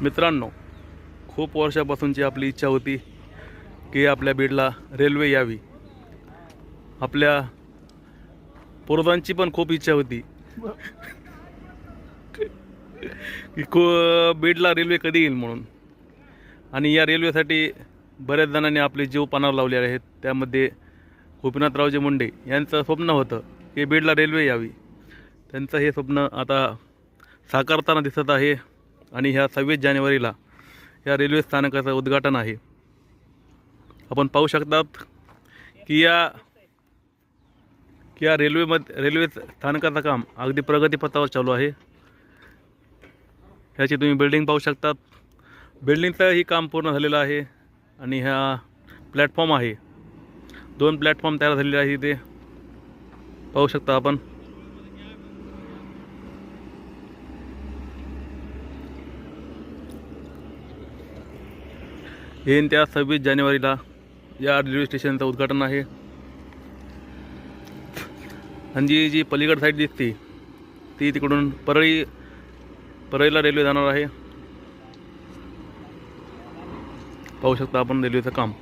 मित्रांनो, खूप वर्षापासूनची आपली इच्छा होती की आपल्या बीडला रेल्वे यावी. आपल्या पूर्वजांची पण खूप इच्छा होती की बीडला रेल्वे कधी येईल म्हणून. आणि या रेल्वेसाठी बऱ्याच जणांनी आपले जीव पणाला लावले आहेत. त्यामध्ये गोपीनाथरावजी मुंडे यांचं स्वप्न होतं की बीडला रेल्वे यावी. त्यांचं हे स्वप्न आता साकारताना दिसत आहे. आणि ह्या 26 जानेवारीला या रेल्वे स्थानकाचं उद्घाटन आहे. आपण पाहू शकतात की या रेल्वे स्थानकाचं काम अगदी प्रगतीपथावर चालू आहे. ह्याची तुम्ही बिल्डिंग पाहू शकतात. बिल्डिंगचंही काम पूर्ण झालेलं आहे. आणि ह्या प्लॅटफॉर्म आहे, 2 प्लॅटफॉर्म तयार झालेले आहे. ते पाहू शकता आपण. येईन त्या 26 जानेवारीला या रेल्वे स्टेशनचं उद्घाटन आहे. आणि जी पलीकड साईड दिसते ती तिकडून परळीला रेल्वे जाणार आहे. पाहू शकता आपण रेल्वेचं काम.